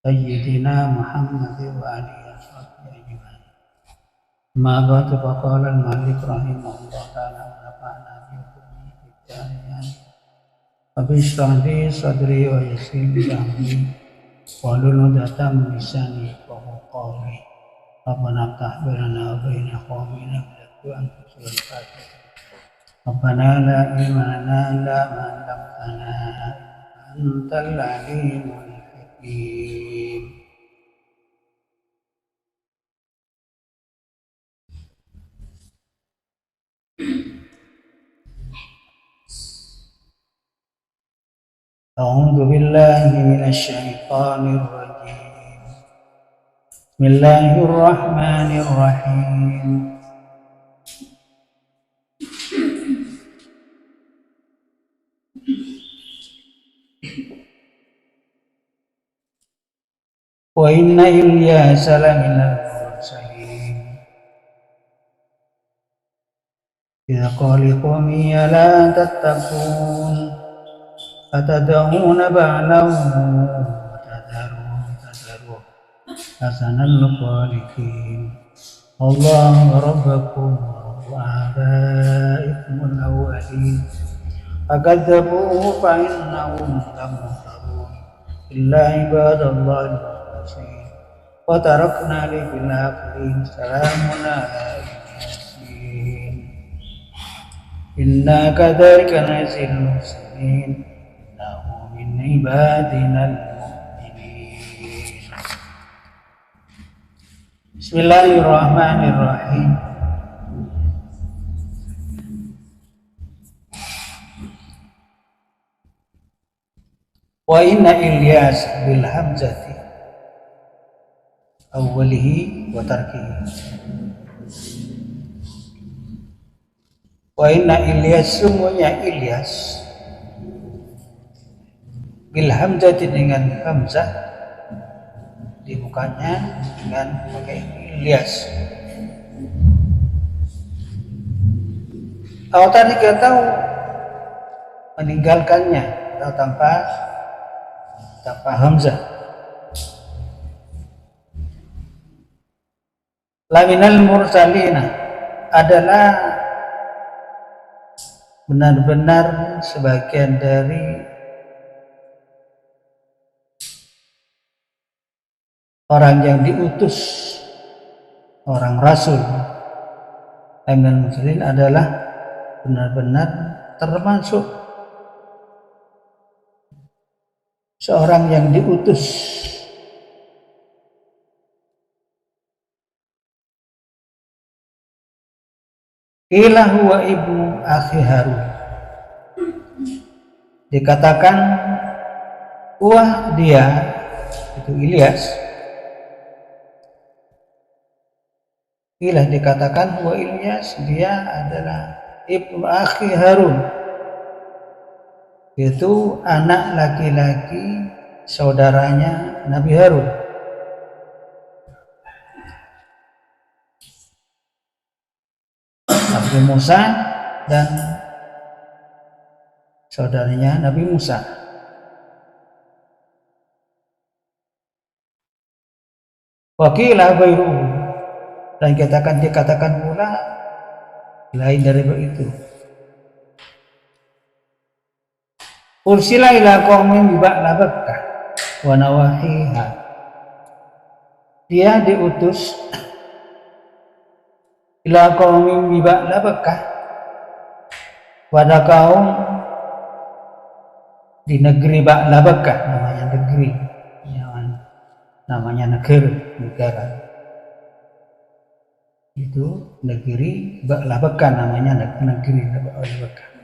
سيدنا محمد وآله وصحبه أجمعين. أما بعد فقال المؤلف رحمه الله تعالى ونفعنا بعلومه في الدارين. رب اشرح لي صدري ويسر لي أمري واحلل عقدة من لساني يفقهوا قولي. ربنا افتح بيننا وبين قومنا بالحق وأنت خير الفاتحين. ربنا لا علم لنا إلا ما علمتنا أنت العليم الحكيم. أعوذ بالله من الشيطان الرجيم. بسم الله الرحمن الرحيم. وإن إلياس لمن المرسلين إذ قال لقومه ألا تتقون أتدعون بعلا وتذرون حسن الخالقين الله ربكم ورب آبائكم الأولين فكذبوه فإنهم لمحضرون إلا عباد الله المخلصين وتركنا له في الآخرين سلام على ياسين إنا كذلك نجزي المحسنين إنه من عبادنا المؤمنين. بسم الله الرحمن الرحيم. Wa inna Ilyas bil hamzati awwalihi wa tarkihi. Wa inna Ilyas, semuanya Ilyas, bil hamzati dengan hamzah dibukanya dengan pakai Ilyas. Atau tadi kita tahu meninggalkannya atau tanpa hamzah. Laminal mursalina adalah benar-benar sebagian dari orang yang diutus, orang rasul. Laminal mursalin adalah benar-benar termasuk seorang yang diutus. Qila huwa ibnu akhi Harun. Dikatakan dia itu Ilyas. Qila dikatakan huwa Ilyas, dia adalah ibnu akhi Harun. Itu anak laki-laki saudaranya Nabi Harun. Nabi Musa dan saudaranya Nabi Musa. Wakilah ghairuhu, dan dikatakan pula lain dari itu. Ursila ila qaumin bi Ba'labakah wa nawahiha. Dia diutus ila qaumin bi Ba'labakah, pada kaum di negeri Ba'labakah, namanya negeri, namanya negara. Itu negeri Ba'labakah, namanya negeri Ba'labakah.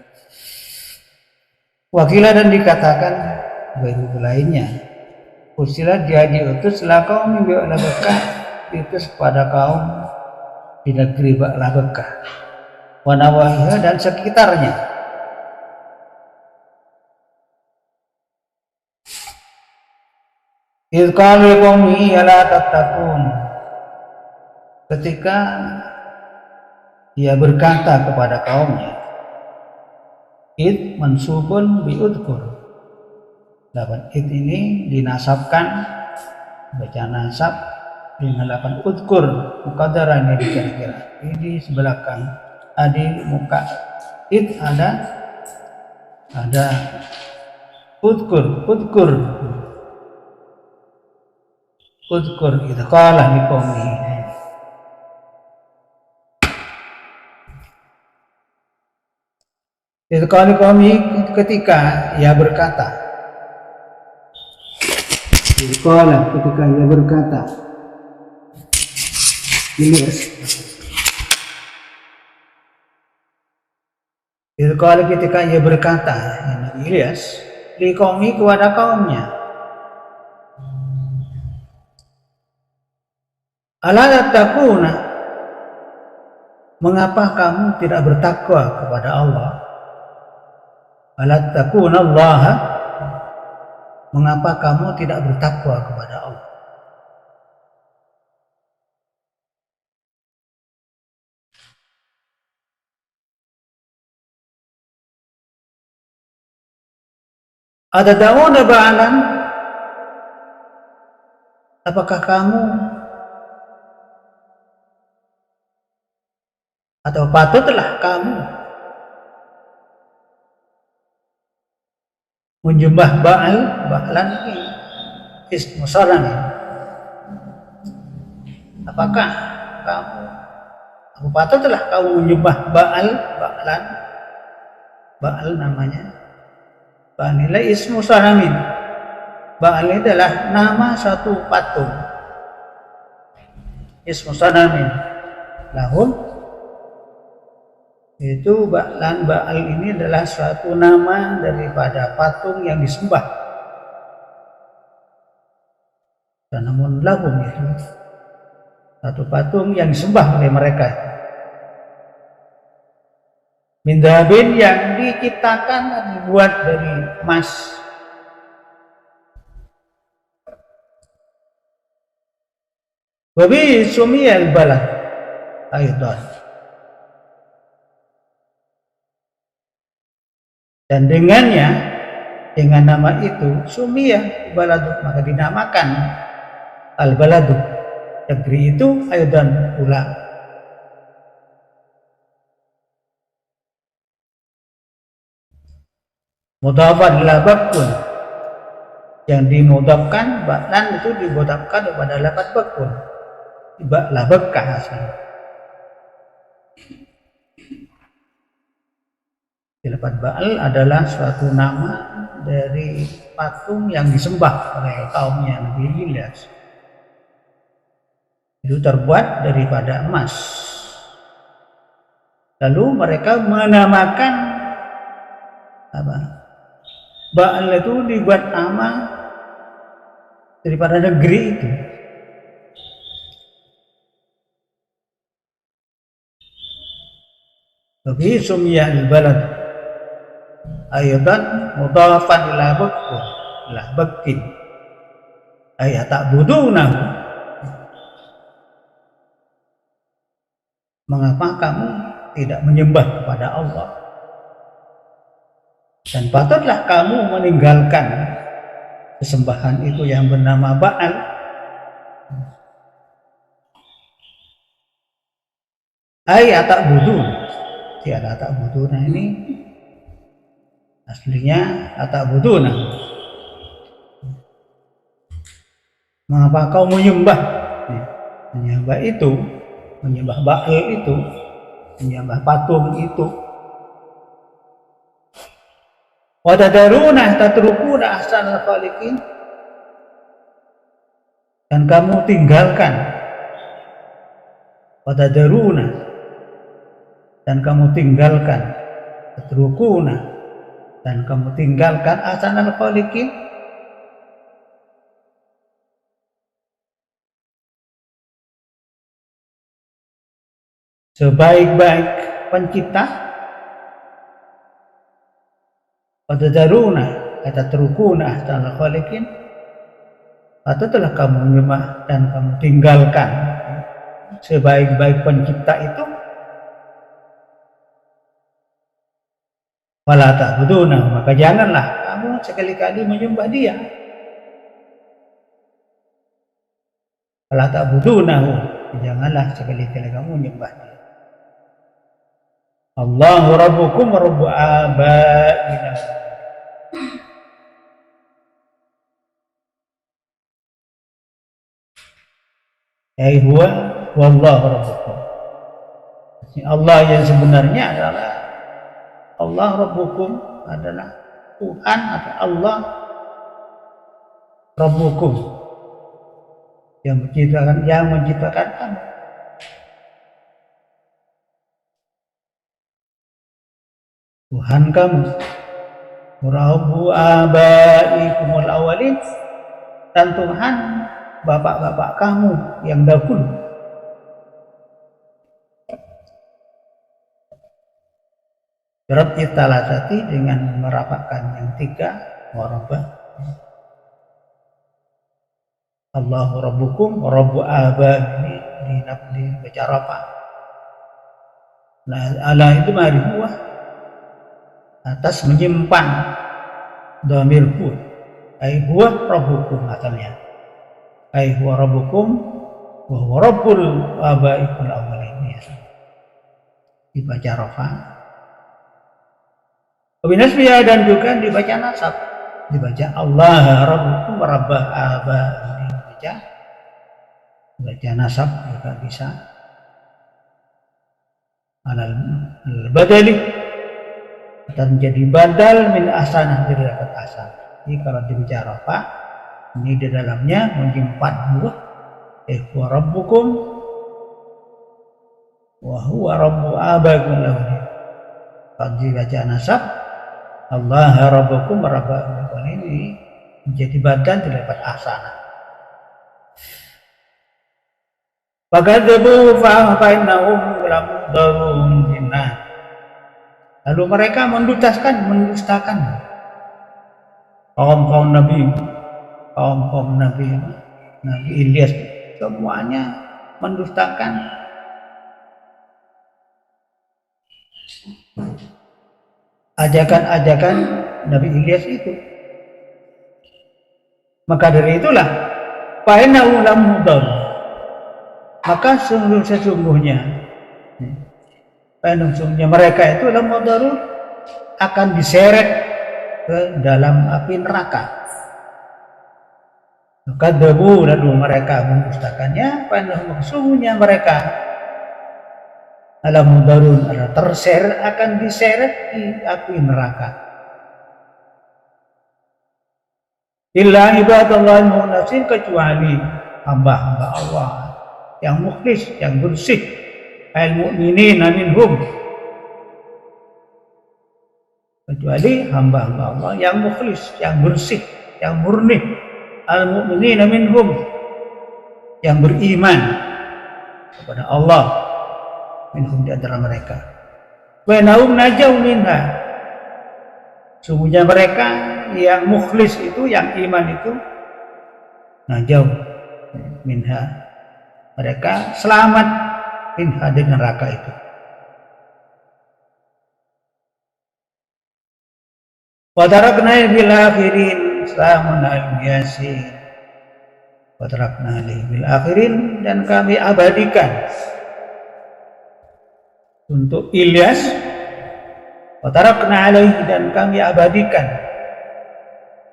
Wakilah dan dikatakan baru lainnya. Usilah dia diutus lah kaum yang Ba'labakah, diutus kepada kaum di negeri Ba'labakah, wa nawahiha dan sekitarnya. Idh qala liqaumihi la tattaqun. Ketika dia berkata kepada kaumnya, id mansubun bi udkur. Id ini dinasabkan baca nasab dengan 8 udkur muqaddaran ini kira-kira ini sebelakang adi muka ada udkur itu kalah di komi itu kalau komi ketika ia berkata Qala ketika ia berkata Ilyas Qala ketika ia berkata Nabi Ilyas li qaumi kepada kaumnya ala tattaquna mengapa kamu tidak bertakwa kepada Allah ala tattaquna Allah mengapa kamu tidak bertakwa kepada Allah? Ada daun ba'alan? Apakah kamu atau patutlah kamu menyembah Ba'lan ini ismu salam ini. Apakah kamu patutlah kamu menyembah Ba'lan Ba'al namanya Ba'al nilai ismu salamin. Ba'al adalah nama satu patung ismu salamin lahum itu Ba'al ini adalah suatu nama daripada patung yang disembah. Dan namun lahum itu satu patung yang disembah oleh mereka. Min dhahabin yang diciptakan dibuat dari emas. Wa bi sumiyal balad aidan. Dan dengan nama itu sumiyah baladu maka dinamakan al baladu negeri itu aydan pula mudhafan ila bakun yang dimudhafkan Ba'lan itu dimudhafkan kepada lafaz bakun la Bakkah asalnya. Lafaz Ba'al adalah suatu nama dari patung yang disembah oleh kaumnya Nabi Ilyas. Itu terbuat daripada emas. Lalu mereka menamakan Ba'al itu dibuat nama daripada negeri itu. Tapi sumiyah al-balad ayatan mudhafan ila bakkin ay ta'budunahu mengapa kamu tidak menyembah kepada Allah dan patutlah kamu meninggalkan sesembahan itu yang bernama Ba'al ay ta'budun tiada ta'buduna ini aslinya ta'buduna. Mengapa kau menyembah itu, menyembah Ba'al itu, menyembah patung itu? Wa tadaruna tatrukuna ahsanal khaliqin dan kamu tinggalkan wa tadaruna dan kamu tinggalkan tatrukuna dan kamu tinggalkan ahsanal khaliqin sebaik-baik pencipta pada daruna kata terukuna ahsanal khaliqin atau telah kamu menyembah dan kamu tinggalkan sebaik-baik pencipta itu wala ta'buduna maka janganlah kamu sekali-kali menyembah dia Fala ta'budunahu, janganlah sekali-kali kamu menyembah dia. Allahu rabbukum wa rabbu abaina. Ai huwa wallahu rabbukum. Allah yang sebenarnya adalah Allah rabbukum, adalah Tuhan atau Allah rabbukum, yang menciptakan kamu. Tuhan kamu. Rabbu abaikumul awalin, dan Tuhan bapak-bapak kamu yang dahulu. Berat italasati, dengan merapatkan yang tiga, warabah. Allahu rabbukum rabbu abaikum, di baca rafa. Nah, Allah itu mari buah atas menyimpan dhamir hu, ai huwa rabbukum asalnya, ai huwa rabbukum wa huwa rabbul abaikul awwalin, ya. Dibaca rafa. Binasbiya, dan juga dibaca nasab, dibaca Allah rabbukum wa rabb abaikum, dibaca nasab juga bisa. Alal badali, dan menjadi badal min asanah, dari dapat asal. Jadi kalau dibicara apa, ini di dalamnya menyimpan buah huwa rabbukum wa huwa rabbu abaikum. Kalau dibaca nasab Allah rabbukum wa rabbu abaikum, ini menjadi badal dari dapat asanah. Fakadzabu fa'inahum lam darun jinnah. Lalu mereka mendustakan kaum Nabi Ilyas, semuanya mendustakan. Ajakan-ajakan Nabi Ilyas itu. Maka dari itulah fa'inahum lam darun, maka sesungguhnya mereka itu lamadaru, akan diseret ke dalam api neraka. Maka debu, lalu mereka mendustakannya, sesungguhnya mereka lamadaru, terseret, akan diseret di api neraka. Illa ibadallah al-mukhlisin, kecuali hamba-hamba Allah yang mukhlis, yang bersih, al-mu'minina minhum, kecuali hamba-hamba Allah yang mukhlis, yang bersih, yang murni, al-mu'minina minhum, yang beriman kepada Allah, minhum, di antara mereka. Wa nahum najau minha, sungguhnya mereka yang mukhlis itu, yang iman itu, najau minha, mereka selamat minha, di neraka itu. Wa tarakna bil akhirin, salamun alal yasin. Wa tarakna bil akhirin, dan kami abadikan untuk Ilyas. Wa tarakna alaihi, dan kami abadikan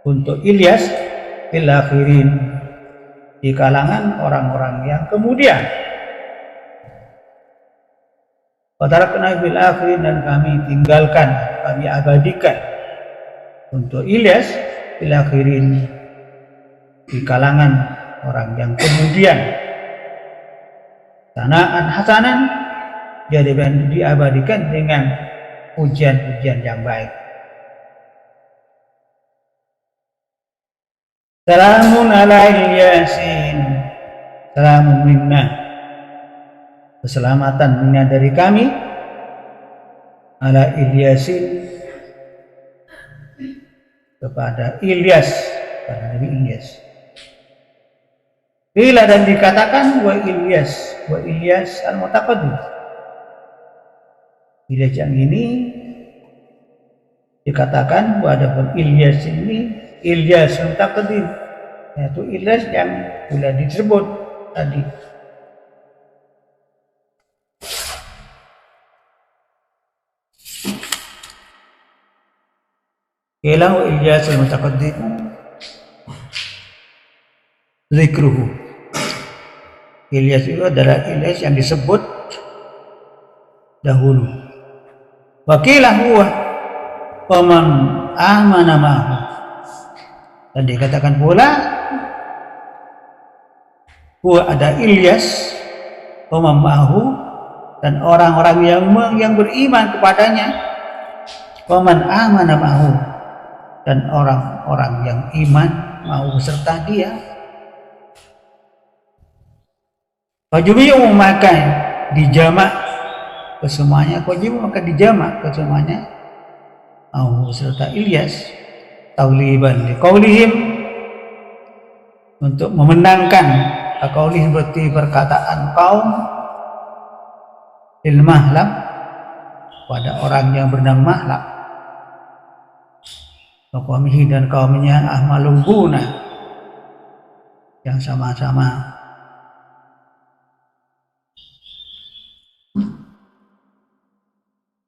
untuk Ilyas bil akhirin, di kalangan orang-orang yang kemudian. Watarakna bil akhirin, dan kami tinggalkan, kami abadikan untuk Ilyas bil akhirin, di kalangan orang yang kemudian. Sanaan hasanan, jadi diabadikan dengan pujian-pujian yang baik. Salamun ala Ilyasin, salamun minna, keselamatan minna, dari kami, ala Ilyasin, kepada Ilyas, pada Nabi Ilyas. Bila, dan dikatakan wa Ilyas al-mutaqaddim, Ilyas yang ini dikatakan bahwa Ilyas ini Ilyas al-mutaqaddim, yaitu Ilyas yang sudah disebut tadi. Ilahu Ilyasul mutaqaddim zikruhu. Ilyas itu adalah Ilyas yang disebut dahulu. Wakilah huwa waman amana ma'hu. Dan dikatakan pula huwa ada Ilyas waman ma'hu dan orang-orang yang beriman kepadanya, waman amana ma'hu dan orang-orang yang iman mau beserta dia. Wajibu maka dijamak kesemuanya, wajibu maka dijamak kesemuanya mau beserta Ilyas tauliban liqaulihim, untuk memenangkan qaulihim berarti perkataan kaum lil mahlab pada orang yang bernama mahlab, qaumihi dan kaumnya ahmalunguna yang sama-sama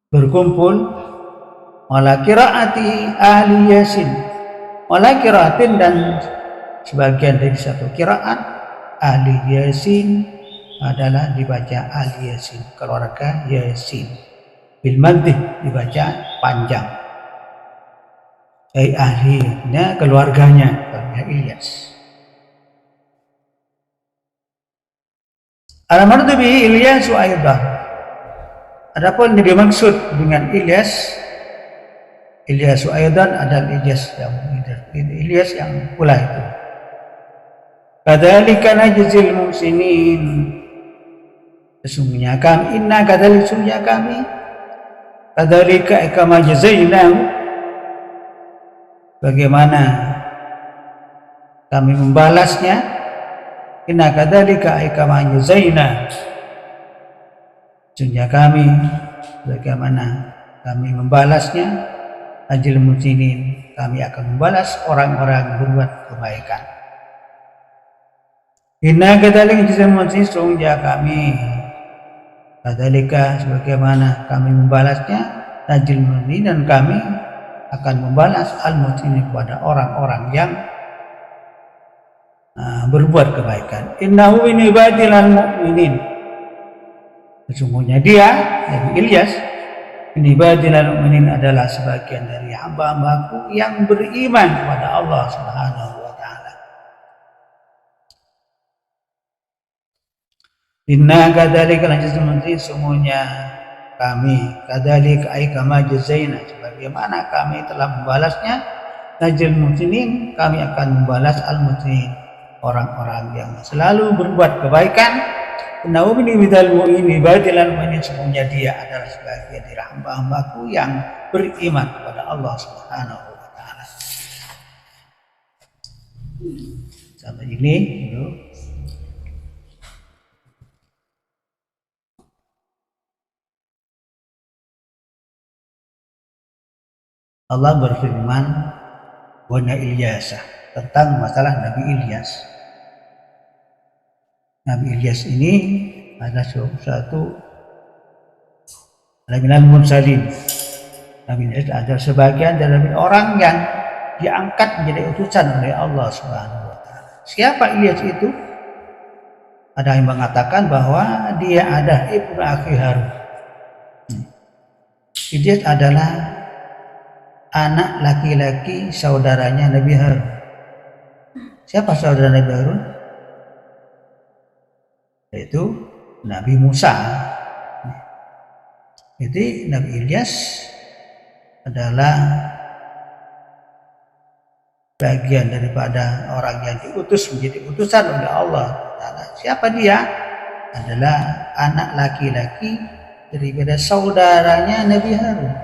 berkumpul, wala qiraati ahli Yasin, wala qiraatin dan sebagian dari satu qiraat ahli Yasin adalah dibaca ahli Yasin, keluarga Yasin, bil maddih dibaca panjang, ahlinya keluarganya Ilyas. Al-mardu bihi Ilyasu aidan. Adapun yang dimaksud dengan Ilyasu aidan adalah Ilyas yang pula itu. Kadzalika najzil muhsinin. Sesungguhnya kami sesungguhnya kami kadzalika kama jazainahu, bagaimana kami membalasnya, inna kadzalika kama jazaina, sesungguhnya kami bagaimana kami membalasnya, ajil muhsinin, kami akan membalas orang-orang berbuat kebaikan. Inna kadzalika jazail muhsinin, sesungguhnya kami kadzalika sebagaimana kami membalasnya, ajil muhsinin, dan kami akan membalas al-muhsinin kepada orang-orang yang berbuat kebaikan. Innahu min ibadil mu'minin, sesungguhnya dia, Nabi Ilyas, min ibadil mu'minin adalah sebagian dari hamba-hambaku yang beriman kepada Allah Subhanahu wa taala. Inna kadzalika najzil muhsinin, sesungguhnya kami kadzalika ay kama jazaina, sebagaimana kami telah membalasnya, najzil muhsinin, kami akan membalas al-muhsinin, orang-orang yang selalu berbuat kebaikan. Innahu min ibadil mu'minin, sesungguhnya dia adalah sebagian dari hamba-hambaku yang beriman kepada Allah Subhanahu wa taala. Sampai ini dulu. Allah berfirman wana Ilyasa, tentang masalah Nabi Ilyas. Nabi Ilyas ini adalah suatu minal mursalin. Nabi Ilyas adalah sebagian dari orang yang diangkat menjadi utusan oleh Allah Subhanahu wa taala. Siapa Ilyas itu? Ada yang mengatakan bahwa dia ada ibnu akhi Harun. Ilyas adalah anak laki-laki saudaranya Nabi Harun. Siapa saudara Nabi Harun? Yaitu Nabi Musa. Jadi Nabi Ilyas adalah bagian daripada orang yang diutus menjadi utusan oleh Allah. Siapa dia? Adalah anak laki-laki daripada saudaranya Nabi Harun.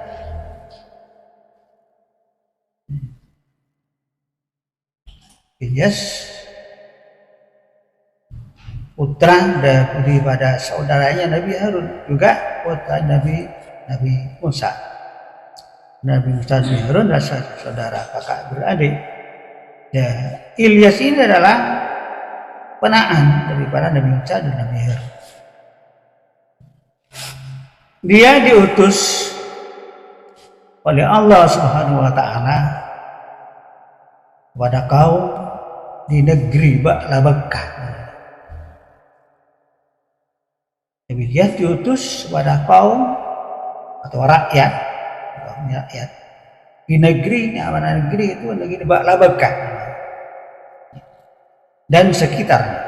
Ilyas putra daripada saudaranya Nabi Harun, juga putra Nabi Musa. Nabi Musa dan Harun adalah saudara kakak beradik. Ya, Ilyas ini adalah penaan daripada Nabi Musa dan Nabi Harun. Dia diutus oleh Allah Subhanahu wa taala kepada kaum di negeri Ba'la-Bakkah. Nabi Ilyas diutus kepada kaum atau rakyat di negerinya, mana negeri itu negeri Ba'la-Bakkah dan sekitarnya.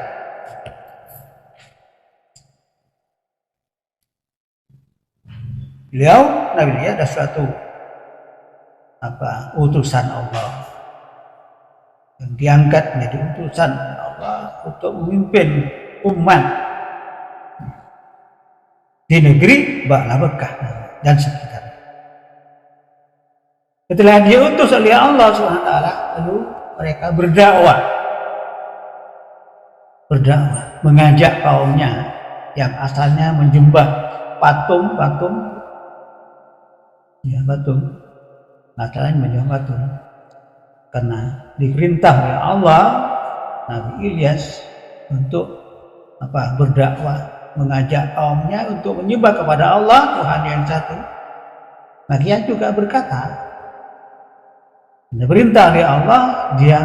Beliau Nabi Ilyas ada suatu utusan Allah yang diangkat menjadi utusan Allah untuk memimpin umat di negeri Ba'la-Bakkah dan sekitarnya. Setelah diutus oleh Allah SWT, lalu mereka berdakwah, mengajak kaumnya yang asalnya menyembah patung, asalnya menyembah patung, karena diperintah oleh Allah Nabi Ilyas untuk berdakwah, mengajak kaumnya untuk menyembah kepada Allah Tuhan yang satu. Maka dia juga berkata, perintah oleh Allah, dia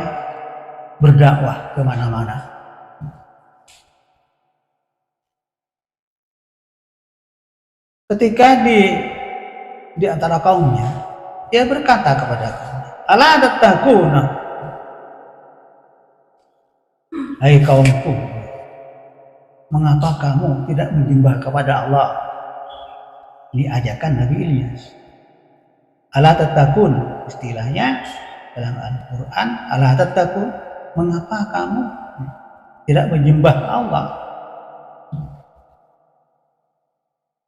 berdakwah kemana-mana. Ketika di antara kaumnya, dia berkata kepada kaumnya, ala tattaquna, hai kaumku, mengapa kamu tidak menyembah kepada Allah? Ini ajakan Nabi Ilyas. Ala tattaqun, istilahnya dalam Al-Quran, ala tattaqun, mengapa kamu tidak menyembah Allah?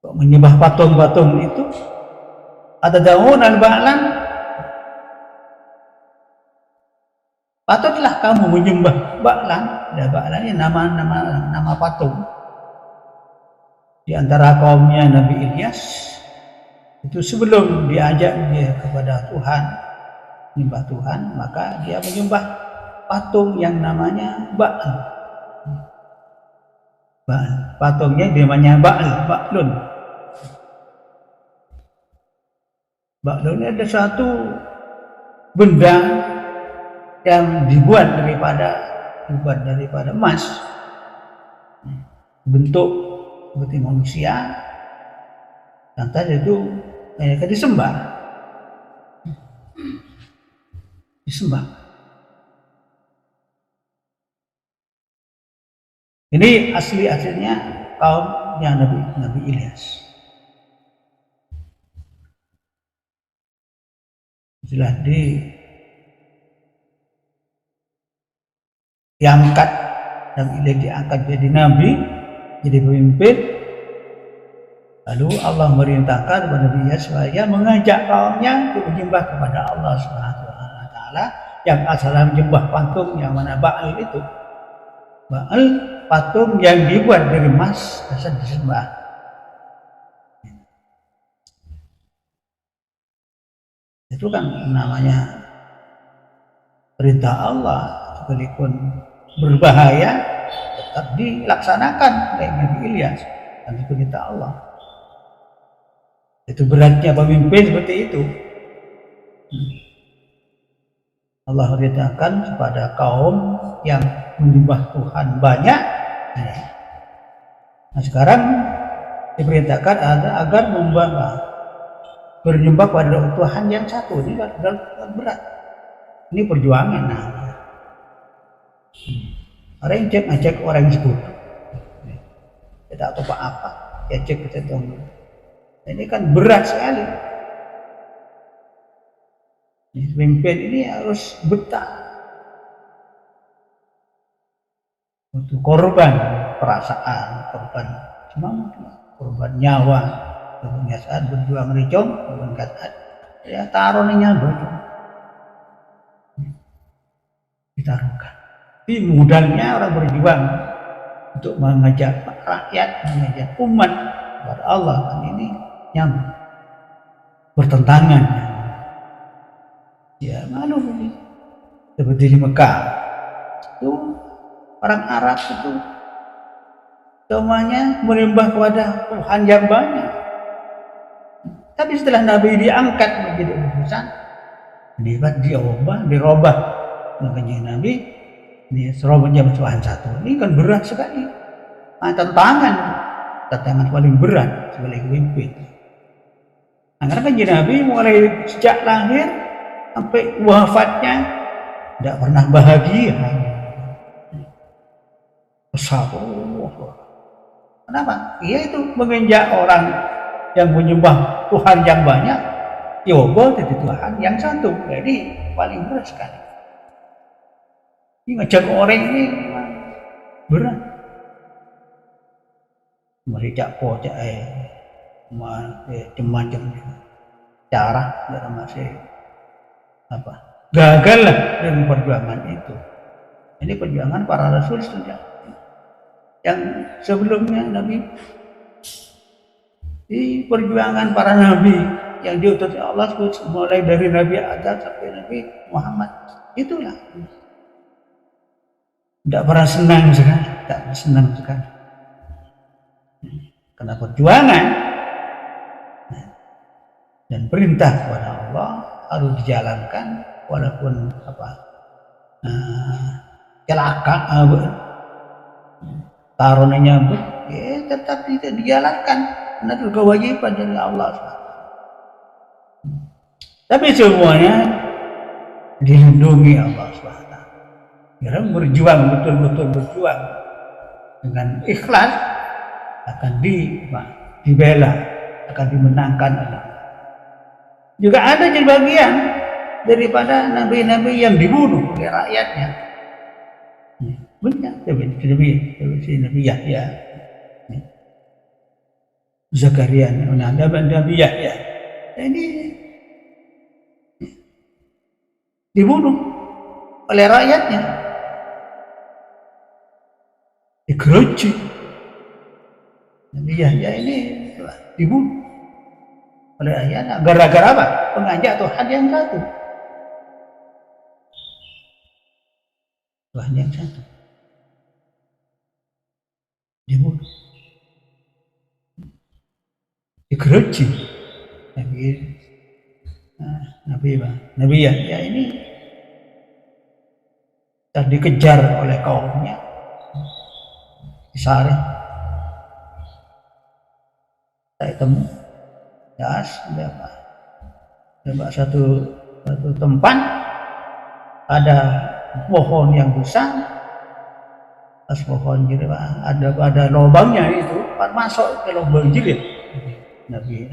Kok menyembah patung-patung itu? Atad'un al-ba'lan, patutlah kamu menyembah Ba'lan. Ya, Ba'lan ini nama patung. Di antara kaumnya Nabi Ilyas itu sebelum diajak dia kepada Tuhan, menyembah Tuhan, maka dia menyembah patung yang namanya Ba'al. Patungnya namanya Ba'lun. Ba'lun ini ada suatu benda yang dibuat daripada emas, bentuk seperti manusia, lantas itu mereka disembah. Ini aslinya kaumnya Nabi Ilyas. Setelah diangkat, Nabi Ilyas diangkat jadi nabi, jadi pemimpin. Lalu Allah merintahkan kepada Nabi Ilyas supaya mengajak kaumnya untuk menyembah kepada Allah Subhanahu wa taala yang asalnya menyembah patung yang mana Ba'al itu. Ba'al, patung yang dibuat dari emas, asal disembah. Itu kan namanya perintah Allah, sekalipun berbahaya tetap dilaksanakan oleh Nabi Ilyas dan perintah Allah. Itu beratnya pemimpin seperti itu. Allah perintahkan kepada kaum yang menyembah Tuhan banyak. Nah, sekarang diperintahkan agar bernyembah pada Tuhan yang satu. Ini berat. Ini perjuangan. Orang yang ngecek orang yang sekutu, tidak tahu apa, ya cek kita tahu. Ini kan berat sekali. Pemimpin ini harus betah untuk korban perasaan, korban semangat, korban nyawa, korban saat berjuang ricong, korban kata, ya taruhnya baju ditaruhkan. Ini modalnya orang berjuang untuk mengajak rakyat, mengajak umat kepada Allah, dan ini yang bertentangan. Ya malu ini. Seperti di Mekah itu orang Arab itu semuanya menyembah kepada Tuhan yang banyak. Tapi setelah Nabi diangkat menjadi utusan, dirubah makanya Nabi ini serobot jam Tuhan satu. Ini kan berat sekali. Tantangan paling berat sebagai pemimpin. Nah, karena kan Nabi mulai sejak lahir sampai wafatnya tidak pernah bahagia. Kenapa? Ia itu menginjak orang yang menyembah Tuhan yang banyak, Yobo jadi Tuhan yang satu. Jadi paling berat sekali. Ini ngajak orang ini berat. Mereka pojok macam-macam cara dalam masih gagal lah dengan perjuangan itu. Ini perjuangan para rasul sudah. Yang sebelumnya Nabi di perjuangan para nabi yang diutus Allah mulai dari Nabi Adam sampai Nabi Muhammad, itulah tidak pernah senang sekali, karena perjuangan dan perintah kepada Allah harus dijalankan walaupun celaka taruhnya nyambut, tetap tidak dijalankan. Karena itu kewajiban dari Allah SWT. Tapi semuanya dilindungi Allah SWT. Karena berjuang, betul-betul berjuang dengan ikhlas akan dibela, akan dimenangkan oleh Allah. Juga ada bagian daripada nabi-nabi yang dibunuh oleh rakyatnya. Benar, Nabi Yahya, Zakaria, Nabi Yahya, ini dibunuh oleh rakyatnya, dikeruci. Nabi Yahya ini dibunuh oleh rakyatnya gara-gara apa? Mengajak Tuhan yang satu. Tuhan yang satu dibunuh, dikeruci. Nabi Yahya ini dikejar oleh kaumnya, disaring, saya temu satu tempat ada pohon yang besar. Pas pohon jadi ada lubangnya itu, masuk ke lubang jilid Nabi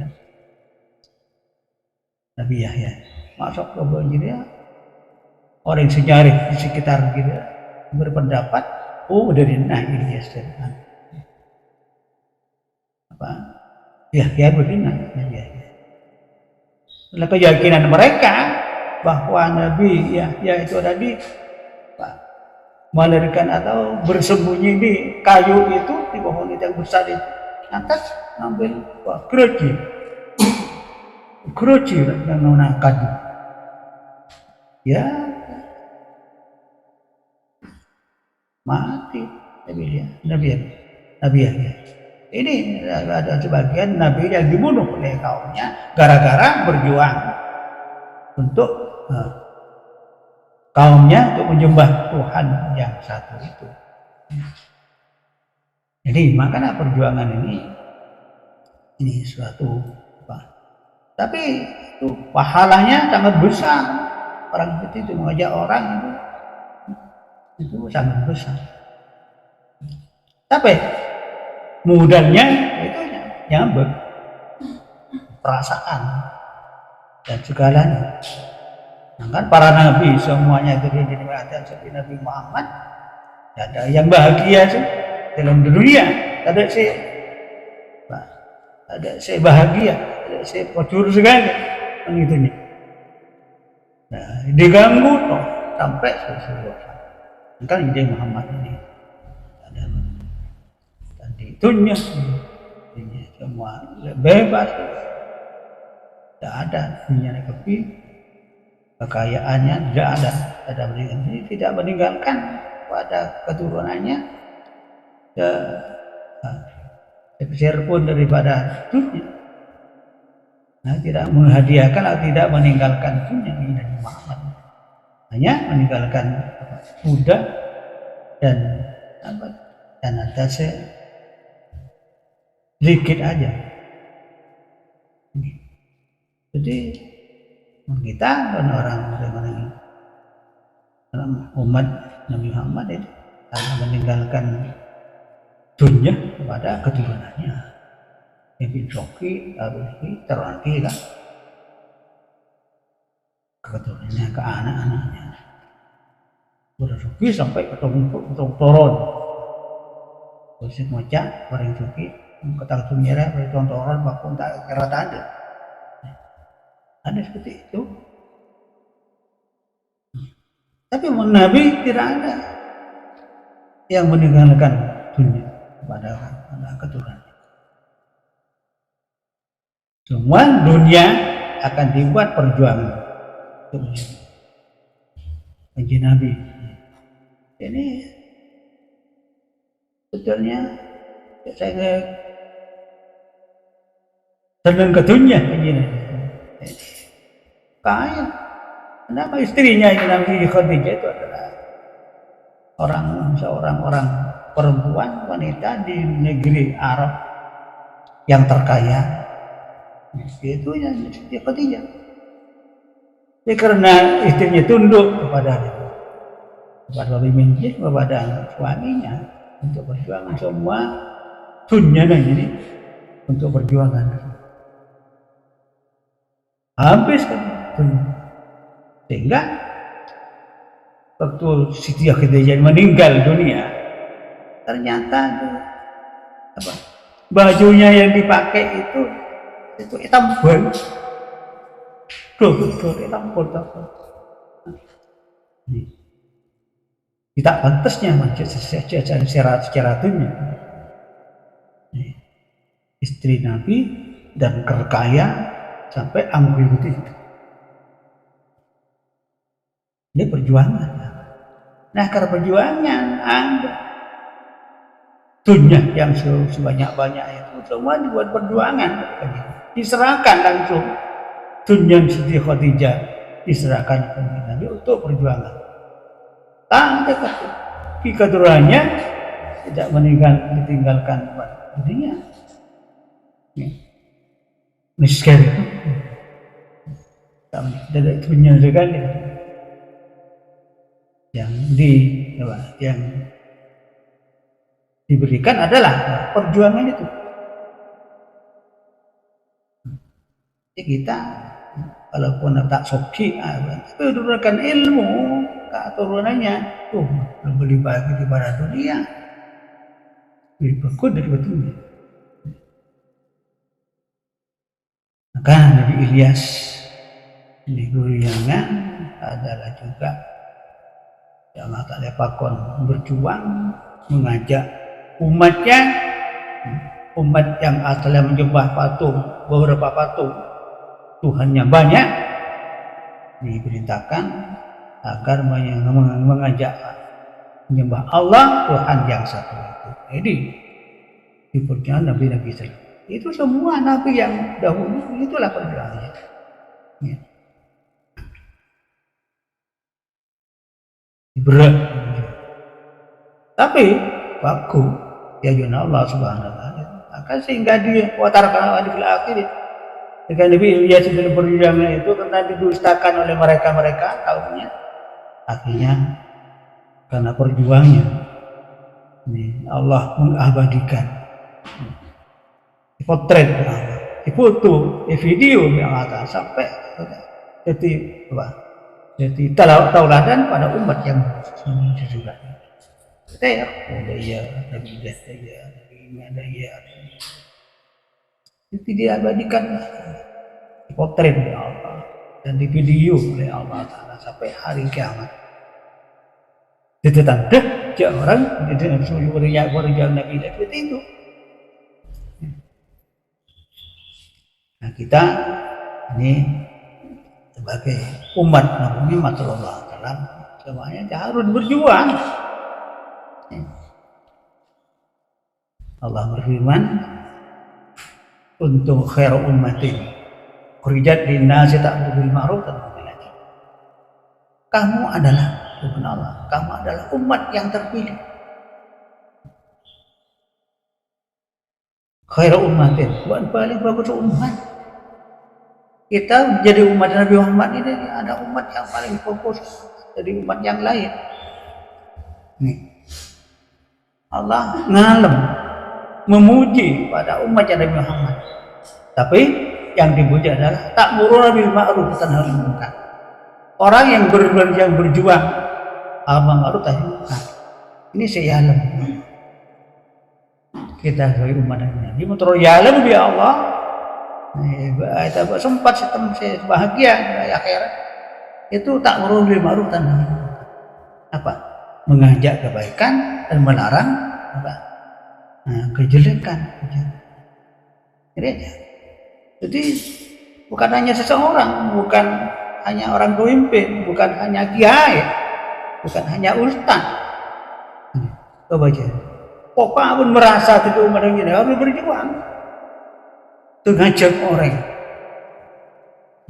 Yahya masuk ke lubang jilid. Orang sejarah di sekitar gitu berpendapat, dari Ilyas Yahya begini. Setelah keyakinan mereka bahwa Nabi Yahya itu tadi melarikan atau bersembunyi di kayu itu, di pohon itu yang besar itu, atas ngambil keruci yang menangkap mati Nabi Yahya. Ini ada sebagian nabi yang dibunuh oleh kaumnya gara-gara berjuang untuk kaumnya untuk menyembah Tuhan yang satu itu. Jadi makanya perjuangan ini suatu tapi itu pahalanya sangat besar. Orang itu mengajak orang itu sangat besar. Tapi modalnya itu nyambut perasaan dan segalanya. Kan para nabi semuanya dari Adam sampai Nabi Muhammad ada yang bahagia sih dalam dunia, ada saya bahagia, ada saya kotor sekali kan itunya. Nah, diganggu toh sampai selesai. Kan ide Muhammad ini ada tadi itunya semua bebas, tidak ada dunia kepi. Kekayaannya tidak ada meninggalkan kepada keturunannya sepeser pun daripada dunia. Nah, tidak menghadiahkan atau tidak meninggalkan dunia ini Nabi Muhammad. Hanya meninggalkan budak dan atasnya sedikit aja. Jadi kita dan orang umat Nabi Muhammad itu karena meninggalkan dunia kepada keturunannya. Yang dicoki, terwanti lah keturunannya ke anak-anaknya. Bersuki sampai ketemu turun. Terus ngocak bareng suki, ketang sunyera, bareng turun, bakun tak kira ada. Ada seperti itu. Tapi Nabi tidak ada yang meninggalkan dunia kepada keturunan. Semua dunia akan dibuat perjuangan bagi Nabi. Ini sebetulnya saya senang ke dunia begini. Kaya. Kenapa istrinya ini Nabi Khadijah itu adalah seorang orang perempuan wanita di negeri Arab yang terkaya. Itu yang Khadijah. Jadi karena istrinya tunduk kepada pemimpin, kepada suaminya untuk perjuangan semua dunia ini untuk perjuangan. Habis kan sehingga waktu Siti Khadijah meninggal dunia, ternyata bajunya yang dipakai itu hitam banget. Hitam banget. Tidak pantasnya secara dunia. Istri Nabi dan kaya sampai anggur itu. Ini perjuangan. Nah, karena perjuangan Anda dunia yang sebanyak-banyak itu semua dibuat perjuangan. Diserahkan langsung dunia Siti Khadijah diserahkan kepada Nabi untuk perjuangan. Tanda keturunannya tidak ditinggalkan dunia. Miskin. Dari dunia sekali. Yang diberikan adalah perjuangan itu. Jadi kita walaupun tak soki, tapi turunkan ilmu keturunannya tuh lebih baik daripada dunia, lebih bagus daripada dunia. Maka Nabi Ilyas ini gurunya adalah juga yang tak lepakon berjuang mengajak umatnya, umat yang asalnya menyembah patung, beberapa patung Tuhannya banyak, diperintahkan agar mengajak menyembah Allah Tuhan yang satu itu. Jadi di perjalanan Nabi itu semua Nabi yang dahulu itulah perjuangannya. Ya. Berat. Tapi waktu ya Allah Subhanahu wa taala akan sehingga dia watarkan di akhir. Ketika Nabi Ilyas dalam perjuangan itu karena didustakan oleh mereka kaumnya, akhirnya karena perjuangannya ini Allah mengabadikan potret Allah, foto, video yang ada sampai jadi tauladan pada umat yang sesudah. Saya Nabi itu diabadikan potret oleh Allah dan di video oleh Allah Taala sampai hari kiamat. Itu tanda orang jadi berjalan Nabi seperti itu. Nah, kita ini sebagai umat Nabi Muhammad SAW semuanya harus berjuang Allah berfirman, untuk khairu ummatin ukhrijat lin-nasi ta'muru bil ma'ruf wa tanha 'anil munkar. Kamu adalah, subhanallah, kamu adalah umat yang terpilih. Khairu ummatin, bukan paling bagus umat. Kita menjadi umat Nabi Muhammad ini ada umat yang paling fokus dari umat yang lain. Nih, Allah ngalem memuji pada umat Nabi Muhammad. Tapi yang dipuji adalah ta'muruna bil ma'ruf wa tanhauna 'anil munkar. Orang yang berjuang amar ma'ruf nahi munkar. Ini saya alam. Kita sebagai umat Nabi Muhammad ya alam bi Allah. Kita sempat saya bahagia di akhirat. Itu ta'muruna bil ma'ruf wa tanhauna 'anil munkar. Apa? Mengajak kebaikan dan melarang apa? Kejelekan. Jadi bukan hanya seseorang, bukan hanya orang pemimpin, bukan hanya kiai, bukan hanya ustaz. Coba aja. Pokoknya pun merasa itu umat ini harus berjuang. Itu ngajak orang.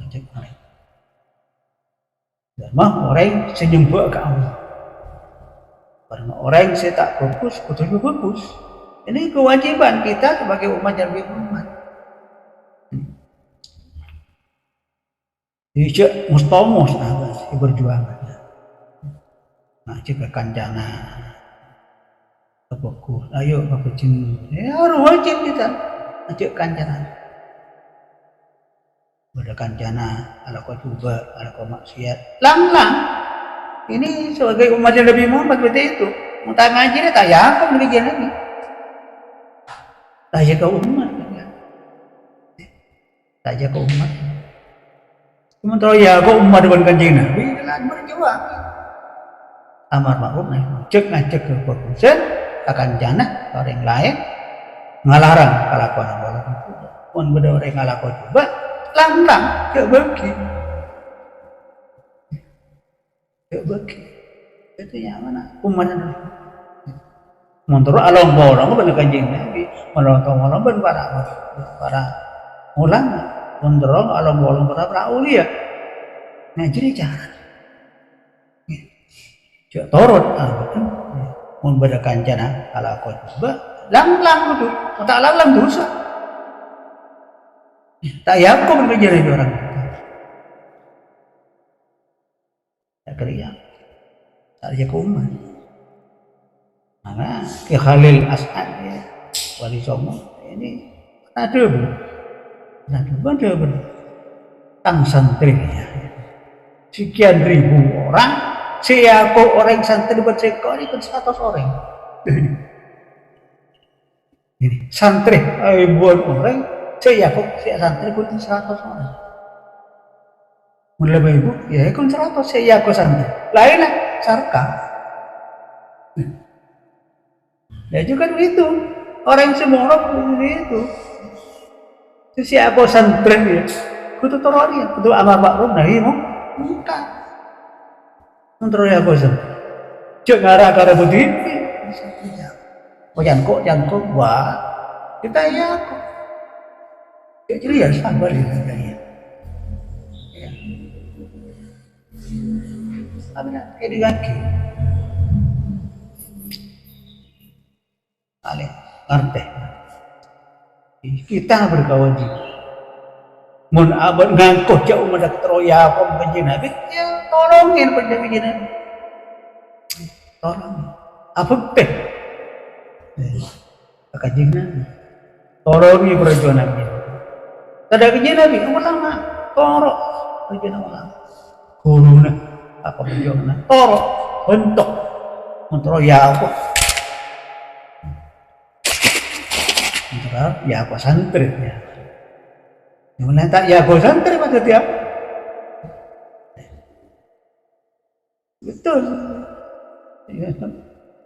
Ngajak orang. Dan mah orang senyembah ke Allah. Karena orang saya tak fokus, betul bagus. Ini kewajiban kita sebagai umat Nabi Muhammad. Ijak mustomos si berjuang. Nah, jika kancana fokus, ayo kapecin. Ya harus wajib kita ajak kancana. Pada kancana, ala kau coba, ala kau maksiat, lang. Ini sebagai umat Nabi Muhammad seperti itu. Muntah ngaji ni tak yakin demikian lagi. Tak jaga umat. Tak jaga umat. Sementara ya kau umat dengan kanjeng Nabi dalam berjuang. Amar ma'ruf nahi munkar, ngajak ke kebagusan, akan jannah orang lain ngalarang kelakuan walaupun juga. Pun beda orang ngalakuan juga, lang ke bagi. Ke bagi. Itu yang mana? Umat Nabi. Menurut alam borong benar kanjeng Nabi, menurut orang benar para ulama. Menurut alam bolong para ulia. Nah jadi jangan. Cak torot, betul. Membeda kancana kalau kau coba, lang itu, tak lang dosa. Tak yakin menjadi orang. Tak kerja, tak ada umat. Maka ke Khalil As'ad ya, Wali Songo ini ada tang santri ya. Sekian ribu orang, siapa orang santri berseko ini kan 100 orang. Ini santri ribuan orang, siapa santri pun 100 orang. Mulai ibu, ya kan 100 siapa santri. Lainlah sarka. Ya juga begitu. Orang semua orang begitu. Siapa santri ya? Kudu torori, kudu amar ma'ruf nahi munkar. Mentero ya bosan. Cek ngara-ngara berdiri. Oh jangkok, wah. Kita ya kok. Ya jadi ya sabar ya. Sabar kayak digaki. Ale, ngerti. Kita berkewajiban. Mun abad ngangkuh jauh mendak teroya apa kanjeng Nabi, ya tolongin kanjeng Nabi. Tolong. Apa teh? Kanjeng Nabi. Tolongi perjuangan Nabi. Tada kanjeng Nabi ulama, torok perjuangan ulama. Guruna apa perjuangan? Torok bentuk menteroya apa? Ya apa santri ya. Yang tak ya gue santri pada tiap. Betul.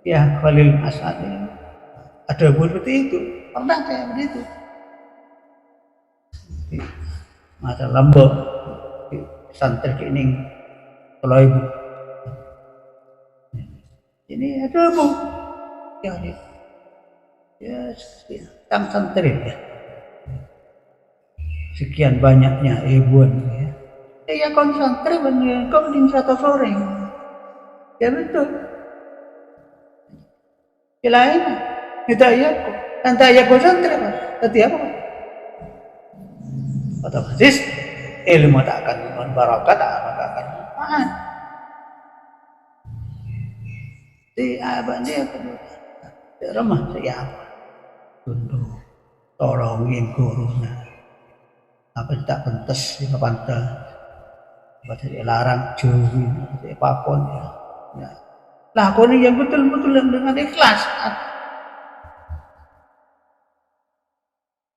Ya Khalil As'ad ini ada seperti itu. Pernah saya begitu. Masa Lombok santri ini kalau ibu. Ini ada bu. Ya Ya sekian santri ya. Sekian banyaknya ribuan ya. Ya konsantri bener kau di satu sore. Ya betul. Ya lain. Kita iya kok. Entah iya konsantri apa. Tapi apa? Otomatis ilmu tak akan membarakat, tak akan manfaat. Di abang dia kedua. Remah siapa? Tunduk. Tolongin gurunya. Apa tak pentas di pantai. Baca dia larang jauhin, dia pakon ya. Ya. Lakoni yang betul-betul dengan ikhlas.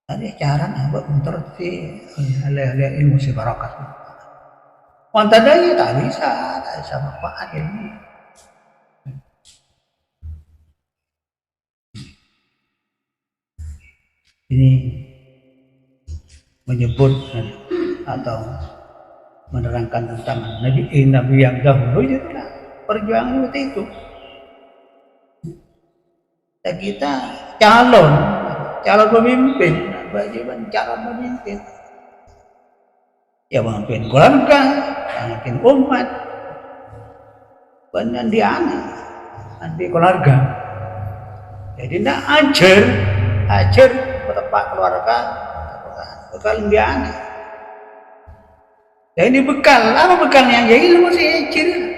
Ada cara nak menterti hal-hal ilmu si barakat. Mantadanya tak bisa manfaat ilmu. Ini menyebut atau menerangkan tentang Nabi yang dahulu itulah perjuangan seperti itu. Dan kita calon pemimpin, kewajiban calon pemimpin. Ya memimpin keluarga, memimpin umat, dan dia di keluarga. Jadi tidak ajar tempat keluarga, bekal dia anak. Ya ini bekal, apa bekalnya? Ya ilmu sih ciri.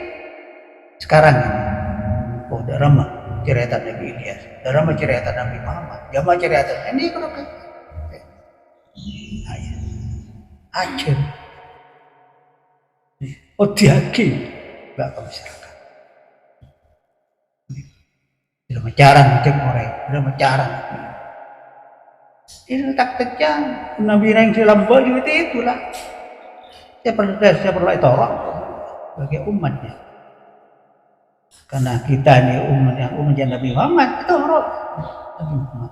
Sekarang ini, drama cerita Nabi Ilyas, drama cerita Nabi Muhammad, drama cerita ini kenapa? Ajar, diaki, nggak ke masyarakat. Dalam ajaran cek orang, dalam ajaran. Ini taktiknya Nabi yang silambol itulah. Saya perlu itu orang bagi umatnya. Karena kita ini umat Nabi Muhammad itu orang Nabi Muhammad.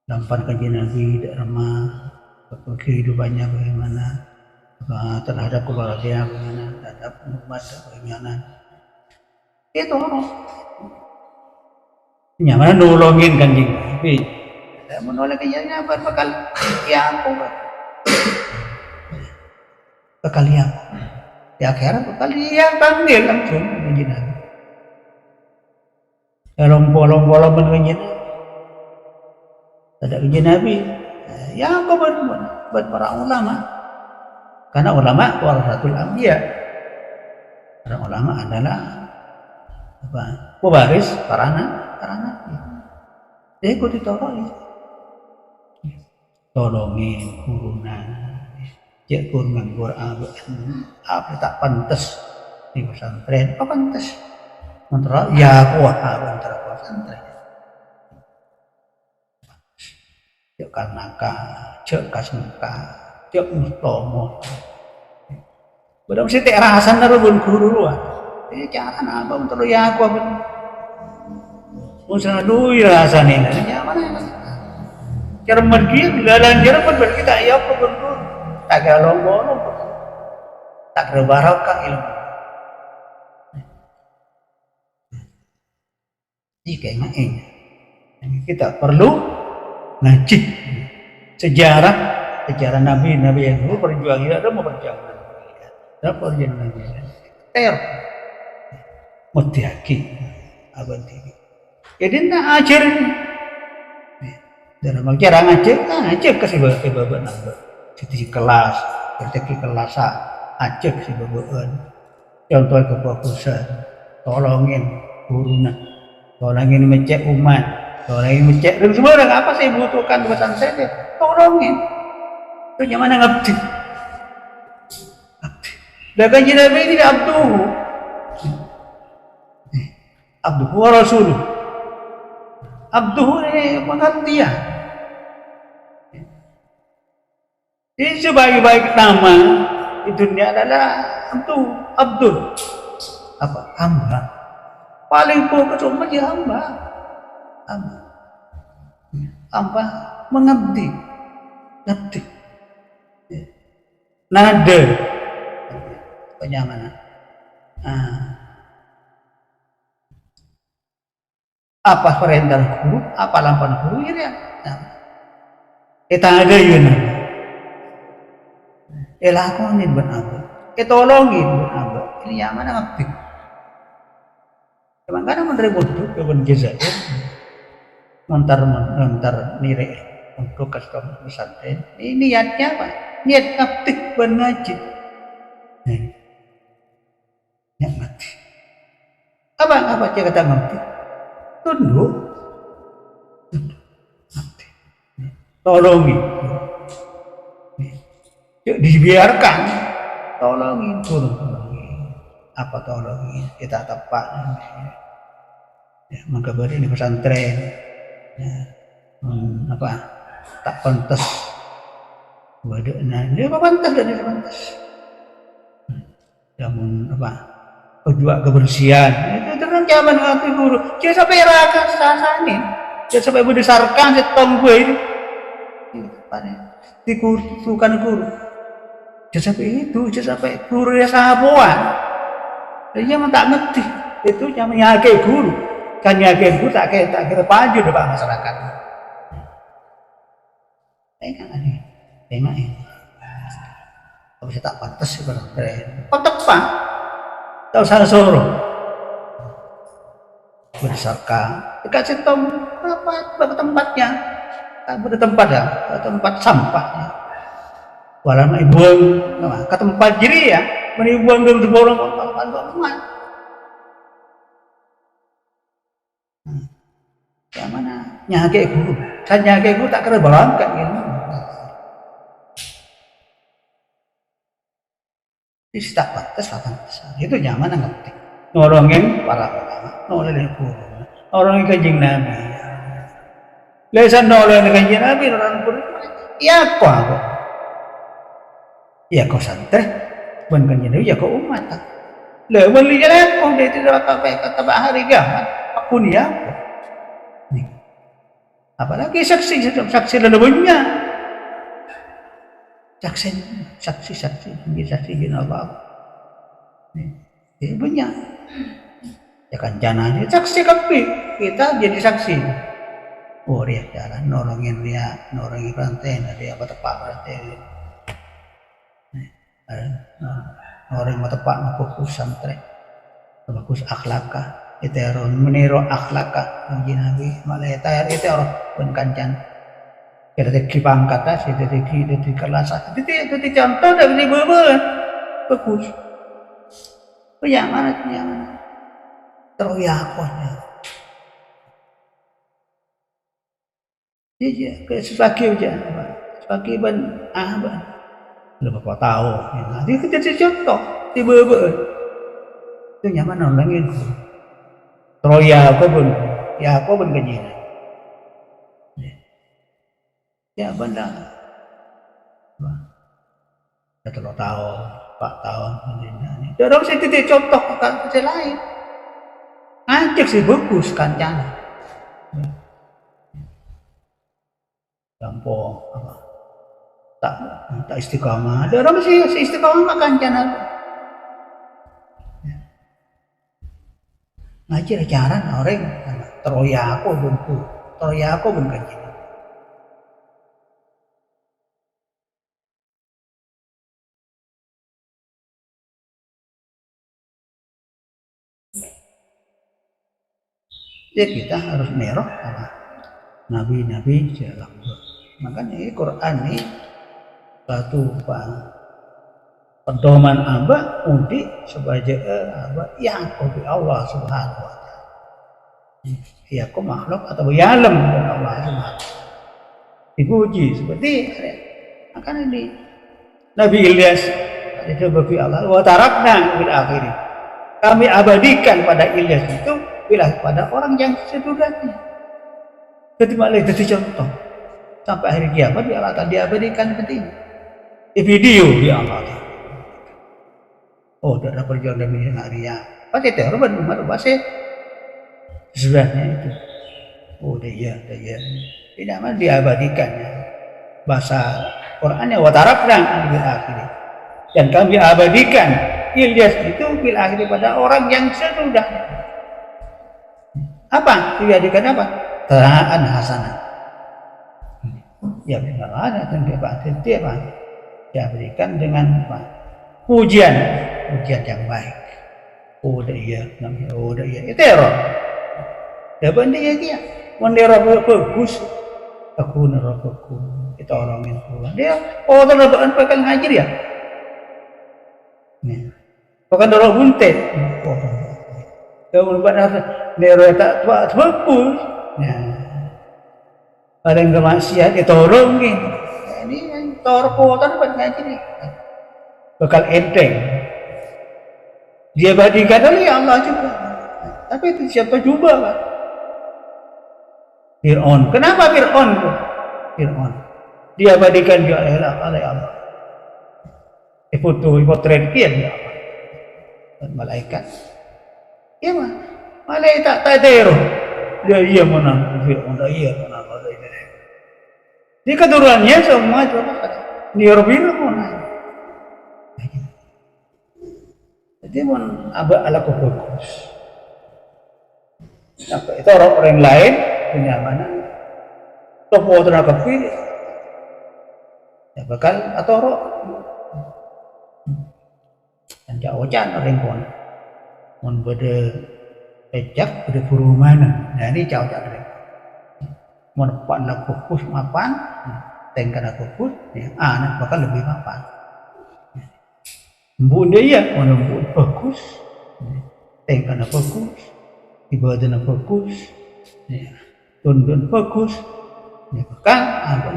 Dampan kajian Nabi ramah kehidupannya bagaimana, terhadap keluarga bagaimana, terhadap umat bagaimana. Itu orang. Nyaman nolongin kanjeng Nabi. Saya menolong kanjengnya berbekal ya aku. Bekal yang ya akhirnya bekal yang panggil langsung kanjeng Nabi. Lompo-lompo mengenai ada kanjeng Nabi. Ya aku buat para ulama. Karena ulama warasatul anbiya. Karena ulama adalah pewaris para nabi. Jadi ikuti tolongin gurunan. Cek guru nganggur apa tak pantas di pesantren. Apa pantas? Mentera ya kuah antara pesantren. Cek karnaka, cek kasmuka, cek mustomo. Belum sih tak rasan narubun guru luar. Ini cara apa untuk ya aku apa? Musa dulu rasan ini. Ya mana? Cara mergi lalan cara pun kita ya apa bentuk tak kira lombo, tak kira barokah ilmu. Jika ini kita perlu ngaji sejarah Nabi yang dulu perjuangan ada mau perjuangan. Perjuangan Nabi. Mutiaki abang TV. Jadi nak ajar dalam ajar ngajar kasih bapak nambah. Di kelas, ketika kelas ajar kasih bapak. Contoh kebagusan, tolongin gurunya, tolongin mencek umat, tolongin mencek dan semua orang apa saya butuhkan pesan saya, tolongin. Itu gimana ngabdi? Dan kanjeng Nabi ini abduhu wa rasuluh. Abduhu ini pengabdian. Ini sebaik-baik nama di dunia adalah Abdul. Apa? Hamba. Paling pokok umat ya hamba. Hamba mengabdi. Ngabdi. Nada. Kenyamanan. apa perintah guru, apa lampan guru ya. Kita ada yun. Lakonin ban aba. Tolongin ban aba. Ini yang mana ngaktif. Emang kadang menerima itu kawan jazair. Ngantar nire untuk custom pesantren. Ini niatnya apa? Niat ngaktif ban ngaji. Niat ngaktif. Apa dia kata ngaktif? Tunduk. Tolongin. Dibiarkan. Tolongin. Apa tolongin? Kita tepat. Ya, mengkabari di pesantren. Ya, tak pantas. Waduh, dia apa pantas dan dia pantas. Namun juga kebersihan. Itu kan zaman waktu guru. Dia sampai raka sasani. Dia sampai berdasarkan setong gue ini. Bukan guru. Dia sampai itu, dia sampai guru ya sahabuan. Dia memang tak ngerti. Itu yang menyake guru. Kan nyake guru tak kira paju depan masyarakat. Tengok ini. Tengok ini. Kalau saya tak pantas sih kalau keren. Tepat. Tahu salah suruh. Berdasarkan. Dikasih tahu apa tempatnya. Pada tempat ya, tempat sampahnya. Walau ibuang, ke tempat jiri ya, menibuang dan terborong rumah. Yang mana? Nyake guru. Kan nyake guru tak kena balangkan gitu. Ini tak batas, itu nyaman ngerti. Nolongin para ulama, nolongin guru, nolongin kanjeng Nabi. Lesan nolongin kanjeng Nabi, nolongin guru. Ya kok? Ya kau santri, bukan kanjeng Nabi, ya kau umat. Lepas lihat aku dia tidak kata bahari gaman, aku ni apa? Apalagi saksi lelebunnya. Saksi jin Allah. Ini banyak. Ya kan jangan saksi kapi kita jadi saksi. Oh dia jalan nolongin rantai, dia apa tepat rantai. Orang mau tepat fokus santri, fokus akhlakah. Itu orang meniru akhlakah. Nabi malah itu orang pun kancan. Dari pangkat aja, dari kelas aja. Itu contoh dari beberapa bagus. Yang mana? Teroyakonya. Dia sebagai aja, sebagai ban. Berapa tahu? Dia jadi contoh di beberapa. Itu yang mana nolongin? Teroyako pun kenyang. Ya benar. Ya 3 tahun, 4 tahun ini. Dorong saya tidak contoh ke lain. Ngajak sih bagus kancana. Gampang apa? Tak istiqamah. Dorong sih istiqamah kancana. Ngajar ajaran orang teroyako pun kancana. Ya kita harus merah apa nabi-nabi jalan. Makanya ini Quran ini satu pedoman aba untuk sebagai yang kopi Allah Subhanahu wa taala. Ya kok makhluk atau yalam dan Allah Subhanahu wa taala. Dipuji seperti makanya ini Nabi Ilyas itu bagi Allah wa tarakna bil akhir. Kami abadikan pada Ilyas itu pada orang yang sedurhatnya. Jadi malah jadi contoh sampai hari kiamat dia akan diabadikan seperti ini. Di video dia Allah. Oh, ada perjuangan demi Maria. Pasti teror benar pasti sebenarnya itu. Oh, dia. Tidak mau diabadikan. Bahasa Qurannya wa tarakna bil akhir. Dan kami abadikan Ilyas itu bil akhir pada orang yang sedurhatnya. Apa? Dijadikan apa? Teraan hasanah. Ya benar ada tempat apa? Ya berikan dengan apa? Pujian yang baik. Oh dah iya, namanya oh dah iya. Itu error. Dapat dia dia. Mendera bagus. Aku nerakaku. Kita orang yang pulang. Dia oh terlalu pakai ngaji dia. Nih. Pakai dorong buntet. Oh. Kalau pada nero tak bagus. Nah. Ada yang kemaksiat ditolong ni. Ini yang torko dapat ngaji ni. Bakal enteng. Dia badikan oleh Allah juga. Tapi itu siapa cuba Pak? Fir'aun. Kenapa Fir'aun? Fir'aun. Dia badikan dia oleh Allah. Foto potret dia Allah. Dan malaikat. Ya mah. Malaikat tak ada. Dia iya menang. Fir'aun dah iya menang. Di keturunannya semua itu apa? Nirbina menang. Jadi pun abah ala bagus. Itu orang lain punya mana? Topo tenaga pilih. Ya bakal atau roh. Dan jauh-jauh orang pun. Mun beda pejak beda buru mana. Nah ini jauh-jauh. Mun pak nak fokus mapan, tengkan aku fokus, anak bakal lebih mapan. Bunda ya, mun fokus, tengkan aku fokus, ibadah fokus, tundun fokus,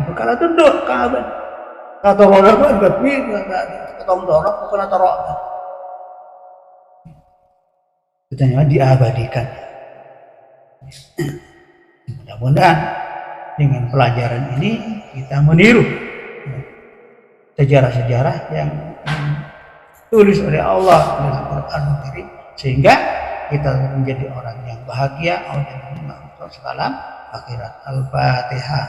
bakal tunduk kaban. Kata orang pun berpikir, ketemu dorok, bukan dorok. Katanya diabadikan. Mudah-mudahan dengan pelajaran ini kita meniru sejarah-sejarah yang tulis oleh Allah dalam Al-Quran Karim sehingga kita menjadi orang yang bahagia, orang yang menang salam akhirat. Al-Fatihah.